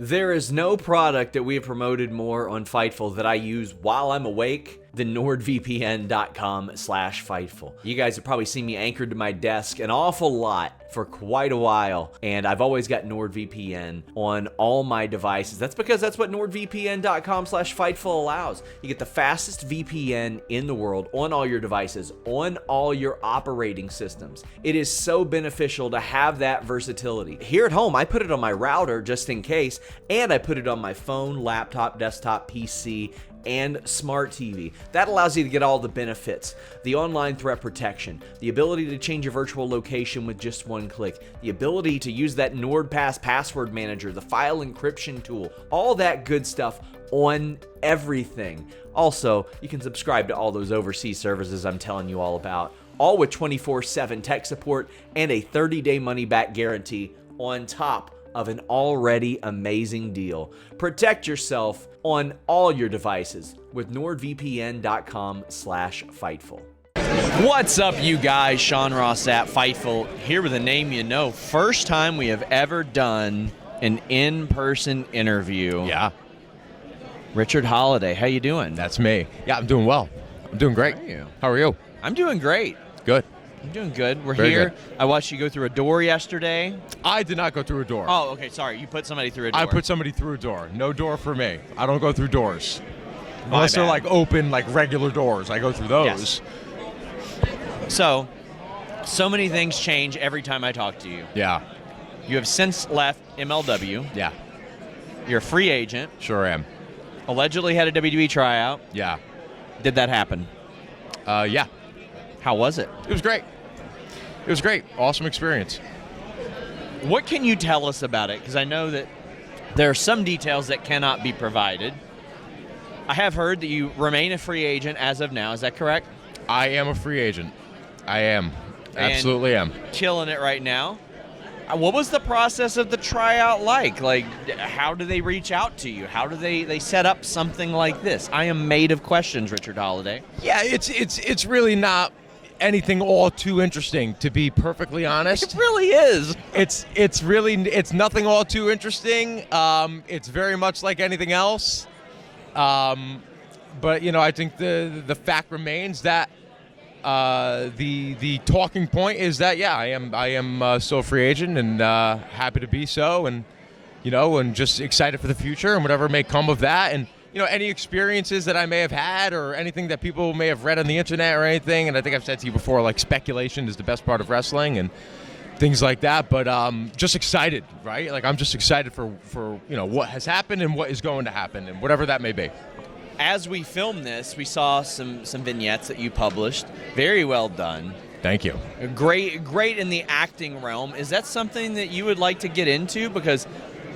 There is no product that we have promoted more on Fightful that I use while I'm awake than NordVPN.com/Fightful. You guys have probably seen me anchored to my desk an awful lot for quite a while, and I've always got NordVPN on all my devices. That's because that's what NordVPN.com/Fightful allows. You get the fastest VPN in the world on all your devices, on all your operating systems. It is so beneficial to have that versatility. Here at home, I put it on my router just in case, and I put it on my phone, laptop, desktop, PC, and smart TV. That allows you to get all the benefits. The online threat protection, the ability to change your virtual location with just one click, the ability to use that NordPass password manager, the file encryption tool, all that good stuff on everything. Also, you can subscribe to all those overseas services I'm telling you all about, all with 24/7 tech support and a 30-day money-back guarantee on top of an already amazing deal. Protect yourself on all your devices with NordVPN.com/Fightful. What's up, you guys? Sean Ross at Fightful, here with a name you know. First time we have ever done an in-person interview. Yeah. Richard Holliday, how you doing? That's me. Yeah, I'm doing well. I'm doing great. How are you? How are you? I'm doing great. Good. I'm doing good. We're Very here. good. I watched you go through a door yesterday. I did not go through a door. Oh, okay, sorry. You put somebody through a door. I put somebody through a door. No door for me. I don't go through doors. Unless they're bad. like open, like regular doors. I go through those. Yes. So many things change every time I talk to you. Yeah. You have since left MLW. Yeah. You're a free agent. Sure am. Allegedly had a WWE tryout. Yeah. Did that happen? Yeah. How was it? It was great. It was great. Awesome experience. What can you tell us about it? Because I know that there are some details that cannot be provided. I have heard that you remain a free agent as of now. Is that correct? I am a free agent. I am. Absolutely am. Killing it right now. What was the process of the tryout like? Like, how do they reach out to you? How do they set up something like this? I am made of questions, Richard Holliday. Yeah, it's really not anything all too interesting, to be perfectly honest. It really is. It's nothing all too interesting. It's very much like anything else. But I think the fact remains that the talking point is that I am still a free agent and happy to be so, and and just excited for the future and whatever may come of that, and any experiences that I may have had or anything that people may have read on the internet or anything. And I think I've said to you before, like, speculation is the best part of wrestling and things like that. But just excited, right? Like, I'm just excited for what has happened and what is going to happen and whatever that may be. As we filmed this, we saw some vignettes that you published. Very well done. Thank you. Great in the acting realm. Is that something that you would like to get into? Because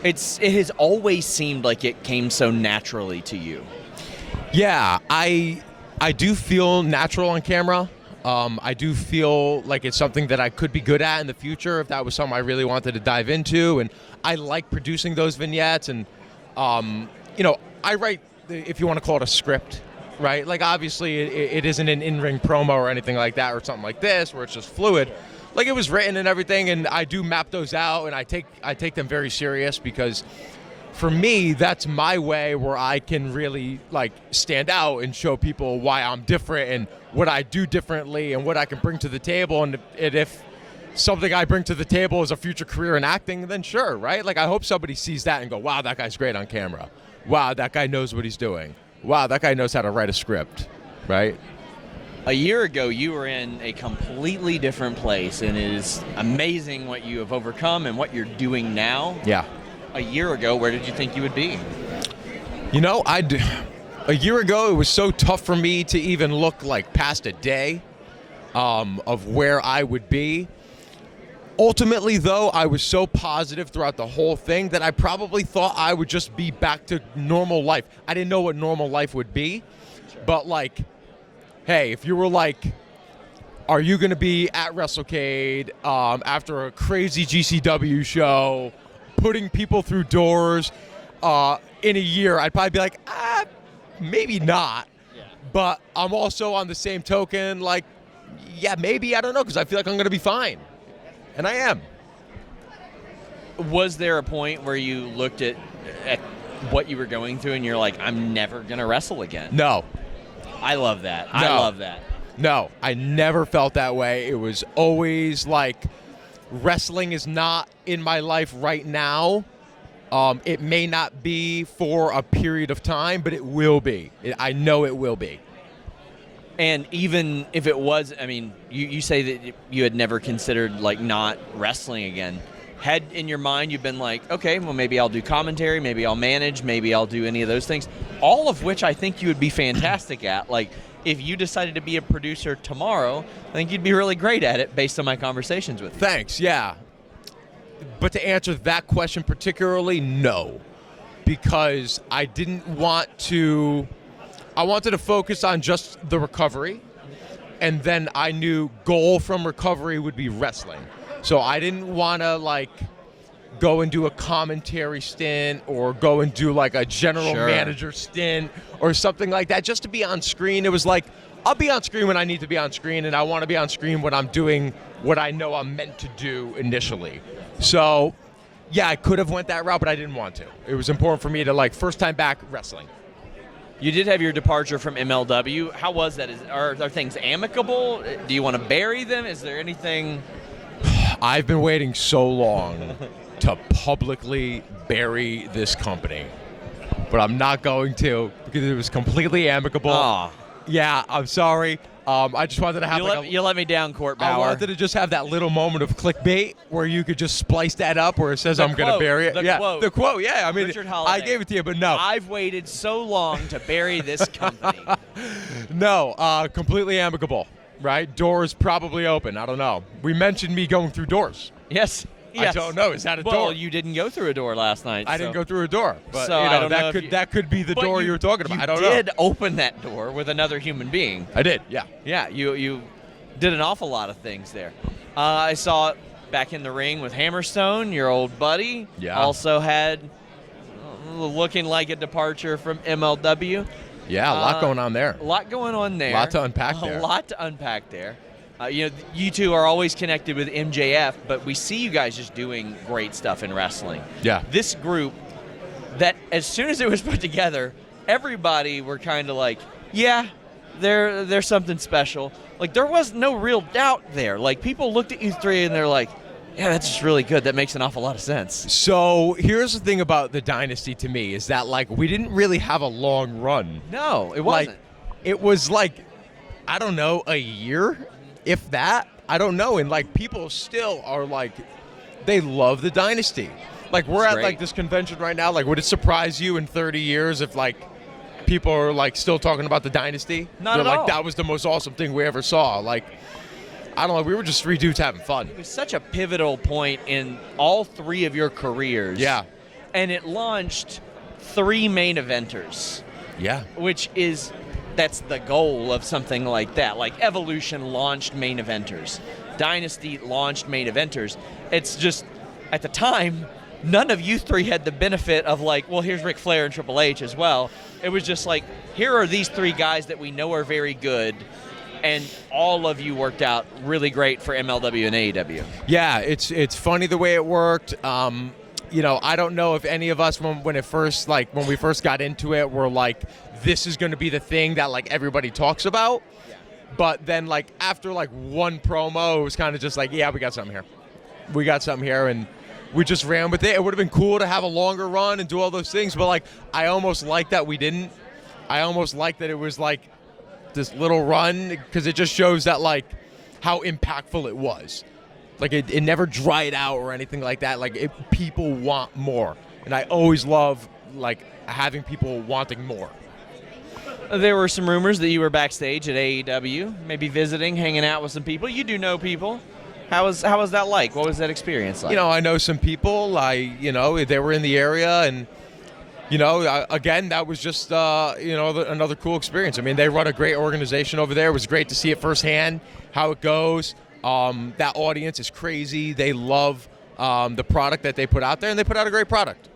it has always seemed like it came so naturally to you. Yeah, I do feel natural on camera. I do feel like it's something that I could be good at in the future if that was something I really wanted to dive into. And I like producing those vignettes. And, I write, if you want to call it a script, right? Like, obviously, it isn't an in-ring promo or anything like that or something like this where it's just fluid. Like, it was written and everything, and I do map those out, and I take them very serious, because for me, that's my way where I can really, like, stand out and show people why I'm different and what I do differently and what I can bring to the table. And if something I bring to the table is a future career in acting, then sure, right? Like, I hope somebody sees that and go, wow, that guy's great on camera. Wow, that guy knows what he's doing. Wow, that guy knows how to write a script, right? A year ago, you were in a completely different place, and it is amazing what you have overcome and what you're doing now. Yeah. A year ago, where did you think you would be? A year ago, it was so tough for me to even look like past a day of where I would be. Ultimately, though, I was so positive throughout the whole thing that I probably thought I would just be back to normal life. I didn't know what normal life would be, but, like, hey, if you were like, are you going to be at WrestleCade after a crazy GCW show, putting people through doors in a year, I'd probably be like, maybe not. Yeah. But I'm also on the same token, like, yeah, maybe, I don't know, because I feel like I'm going to be fine. And I am. Was there a point where you looked at at what you were going through and you're like, I'm never going to wrestle again? No. I love that. I love that. No, I never felt that way. It was always like, wrestling is not in my life right now. It may not be for a period of time, but it will be. I know it will be. And even if it was, I mean, you say that you had never considered, like, not wrestling again. Had in your mind you've been like, okay, well, maybe I'll do commentary, maybe I'll manage, maybe I'll do any of those things, all of which I think you would be fantastic at. Like, if you decided to be a producer tomorrow, I think you'd be really great at it based on my conversations with you. Thanks, yeah. But to answer that question particularly, no. Because I wanted to focus on just the recovery, and then I knew goal from recovery would be wrestling. So I didn't want to, like, go and do a commentary stint or go and do, like, a general manager stint or something like that just to be on screen. It was like, I'll be on screen when I need to be on screen, and I want to be on screen when I'm doing what I know I'm meant to do initially. So, yeah, I could have went that route, but I didn't want to. It was important for me to, like, first time back wrestling. You did have your departure from MLW. How was that? Are things amicable? Do you want to bury them? Is there anything? I've been waiting so long to publicly bury this company, but I'm not going to because it was completely amicable. Aw. Yeah, I'm sorry. I just wanted to have You let me down, Court I Bauer. wanted to just have that little moment of clickbait where you could just splice that up where it says The I'm going to quote, bury it. the Yeah, quote. the quote. Yeah, I mean, Richard I Holliday. gave it to you, but no. I've waited so long to bury this company. No, completely amicable, right? Doors probably open. I don't know. We mentioned me going through doors. Yes. I don't know. Is that a door? Well, you didn't go through a door last night. I didn't go through a door, but So, you I know, don't know if that could be the But door you were talking about. I don't You know. did open that door with another human being. I did. Yeah. Yeah, you did an awful lot of things there. I saw it back in the ring with Hammerstone, your old buddy. Yeah. Also had looking like a departure from MLW. Yeah, a lot going on there. A lot going on there. A lot to unpack there. A lot to unpack there. You two are always connected with MJF, but we see you guys just doing great stuff in wrestling. Yeah. This group, that as soon as it was put together, everybody were kind of like, yeah, they're something special. Like, there was no real doubt there. Like, people looked at you three and they're like, yeah, that's just really good. That makes an awful lot of sense. So here's the thing about the Dynasty to me is that, like, we didn't really have a long run. No, it wasn't. Like, it was like, I don't know, a year, if that. I don't know. And, like, people still are like, they love the Dynasty. Like, we're at, like, this convention right now. Like, would it surprise you in 30 years if, like, people are, like, still talking about the Dynasty? Not They're at like, all. that was the most awesome thing we ever saw. Like, I don't know. We were just three dudes having fun. It was such a pivotal point in all three of your careers. Yeah. And it launched 3 main eventers, Yeah. that's the goal of something like that. Like, Evolution launched main eventers. Dynasty launched main eventers. It's just, at the time, none of you three had the benefit of, like, well, here's Ric Flair and Triple H as well. It was just like, here are these 3 guys that we know are very good, and all of you worked out really great for MLW and AEW. Yeah, it's funny the way it worked. I don't know if any of us when we first got into it were like, this is going to be the thing that, like, everybody talks about. Yeah. But then, like, after, like, one promo, it was kind of just like, yeah, we got something here, and we just ran with it. It would have been cool to have a longer run and do all those things, but, like, I almost like that we didn't. I almost like that it was like this little run because it just shows that, like, how impactful it was. Like, it never dried out or anything like that. Like, people want more, and I always love, like, having people wanting more. There were some rumors that you were backstage at AEW, maybe visiting, hanging out with some people. You do know people. How was that like? What was that experience like? I know some people. They were in the area, and again, that was just another cool experience. I mean, they run a great organization over there. It was great to see it firsthand how it goes. That audience is crazy. They love the product that they put out there, and they put out a great product.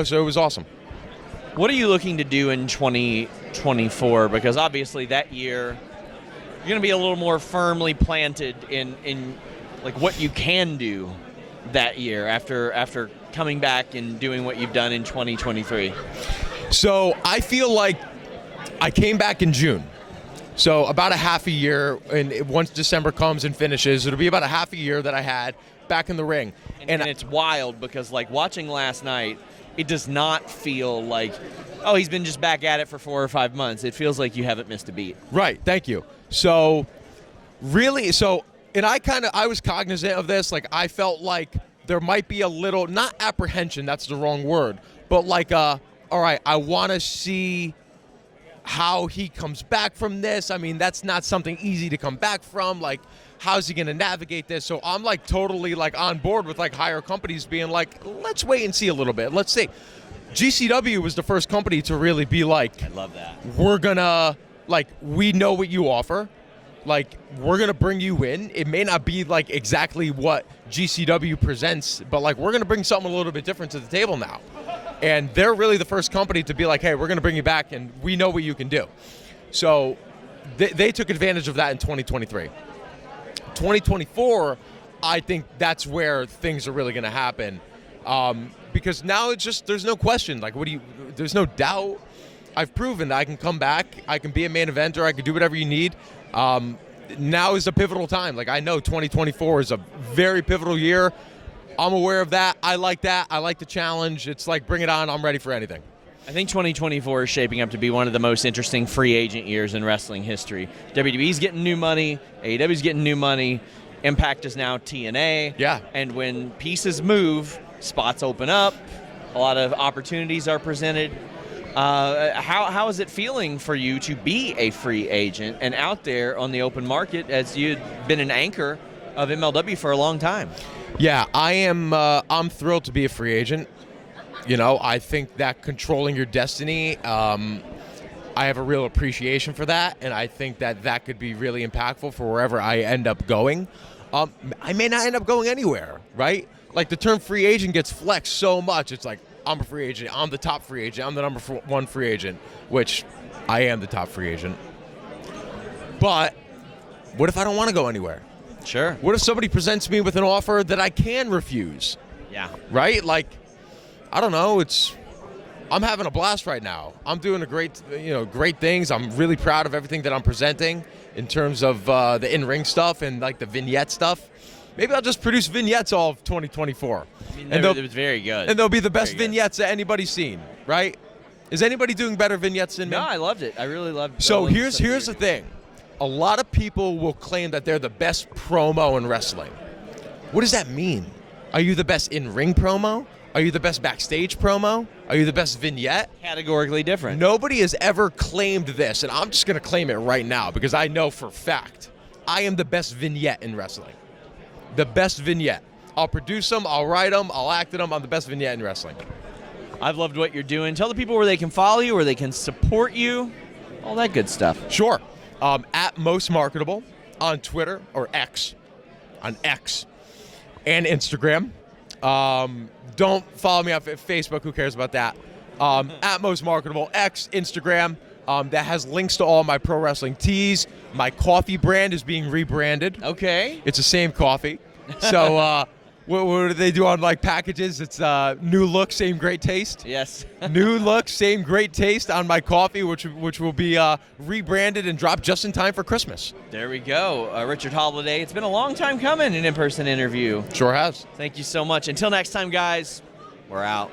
So it was awesome. What are you looking to do in 2024? Because obviously that year you're going to be a little more firmly planted in like what you can do that year after coming back and doing what you've done in 2023? So I feel like I came back in June. So about a half a year, and once December comes and finishes, it'll be about a half a year that I had back in the ring. And it's wild because, like, watching last night, it does not feel like, oh, he's been just back at it for 4 or 5 months. It feels like you haven't missed a beat. Right, thank you. So really, and I was cognizant of this. Like, I felt like there might be a little, not apprehension, that's the wrong word, but like, all right, I want to see how he comes back from this. I mean, that's not something easy to come back from. Like, how's he going to navigate this? So I'm like totally like on board with like higher companies being like, let's wait and see a little bit. Let's see. GCW was the first company to really be like, I love that. We're gonna, like, we know what you offer. Like, we're gonna bring you in. It may not be like exactly what GCW presents, but like, we're gonna bring something a little bit different to the table now. And they're really the first company to be like, hey, we're going to bring you back, and we know what you can do. So they took advantage of that in 2023. 2024, I think that's where things are really going to happen. Because now it's just, there's no question. Like, there's no doubt. I've proven that I can come back. I can be a main eventer. I can do whatever you need. Now is a pivotal time. Like, I know 2024 is a very pivotal year. I'm aware of that. I like that. I like the challenge. It's like, bring it on. I'm ready for anything. I think 2024 is shaping up to be one of the most interesting free agent years in wrestling history. WWE's getting new money. AEW's getting new money. Impact is now TNA. Yeah. And when pieces move, spots open up. A lot of opportunities are presented. How is it feeling for you to be a free agent and out there on the open market, as you'd been an anchor of MLW for a long time? Yeah, I am. I'm thrilled to be a free agent. You know, I think that controlling your destiny, I have a real appreciation for that, and I think that could be really impactful for wherever I end up going. I may not end up going anywhere, right? Like, the term free agent gets flexed so much. It's like, I'm a free agent. I'm the top free agent. I'm the number one free agent, which I am the top free agent. But what if I don't want to go anywhere? Sure. What if somebody presents me with an offer that I can refuse? Yeah. Right? Like, I don't know. I'm having a blast right now. I'm doing great things. I'm really proud of everything that I'm presenting in terms of the in-ring stuff and like the vignette stuff. Maybe I'll just produce vignettes all of 2024. I mean, it was very good. And they'll be the best vignettes that anybody's seen, right? Is anybody doing better vignettes than me? No, I loved it. I really loved it. So here's the thing. A lot of people will claim that they're the best promo in wrestling. What does that mean? Are you the best in-ring promo? Are you the best backstage promo? Are you the best vignette? Categorically different. Nobody has ever claimed this, and I'm just going to claim it right now because I know for a fact I am the best vignette in wrestling. The best vignette. I'll produce them, I'll write them, I'll act in them. I'm the best vignette in wrestling. I've loved what you're doing. Tell the people where they can follow you, where they can support you, all that good stuff. Sure. At Most Marketable on Twitter, or X, and Instagram. Don't follow me on Facebook. Who cares about that? At Most Marketable, X, Instagram. That has links to all my pro wrestling tees. My coffee brand is being rebranded. Okay. It's the same coffee. So what do they do on like packages? It's new look, same great taste. Yes. New look, same great taste on my coffee, which will be rebranded and dropped just in time for Christmas. There we go. Richard Holliday. It's been a long time coming, an in-person interview. Sure has. Thank you so much. Until next time, guys, we're out.